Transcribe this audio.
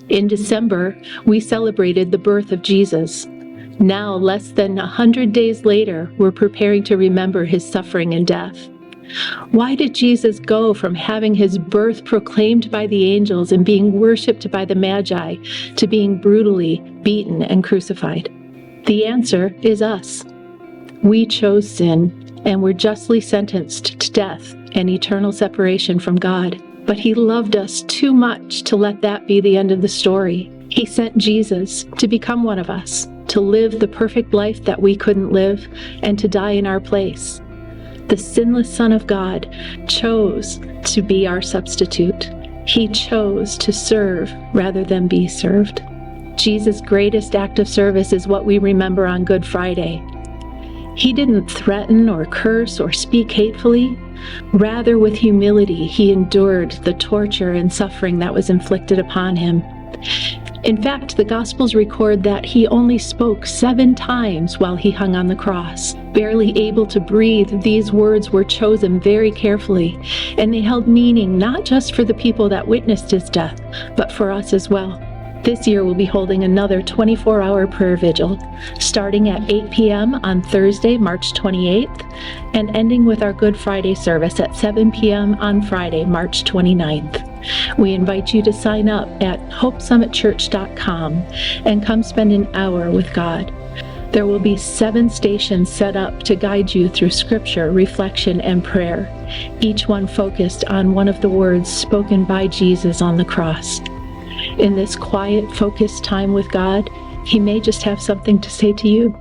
In December, we celebrated the birth of Jesus. Now, less than 100 days later, we're preparing to remember his suffering and death. Why did Jesus go from having his birth proclaimed by the angels and being worshipped by the Magi to being brutally beaten and crucified? The answer is us. We chose sin and were justly sentenced to death and eternal separation from God. But he loved us too much to let that be the end of the story. He sent Jesus to become one of us, to live the perfect life that we couldn't live, and to die in our place. The sinless Son of God chose to be our substitute. He chose to serve rather than be served. Jesus' greatest act of service is what we remember on Good Friday. He didn't threaten or curse or speak hatefully. Rather, with humility, he endured the torture and suffering that was inflicted upon him. In fact, the Gospels record that he only spoke 7 times while he hung on the cross. Barely able to breathe, these words were chosen very carefully, and they held meaning not just for the people that witnessed his death, but for us as well. This year we'll be holding another 24-hour prayer vigil, starting at 8 p.m. on Thursday, March 28th, and ending with our Good Friday service at 7 p.m. on Friday, March 29th. We invite you to sign up at hopesummitchurch.com and come spend an hour with God. There will be 7 stations set up to guide you through scripture, reflection, and prayer, each one focused on one of the words spoken by Jesus on the cross. In this quiet, focused time with God, he may just have something to say to you.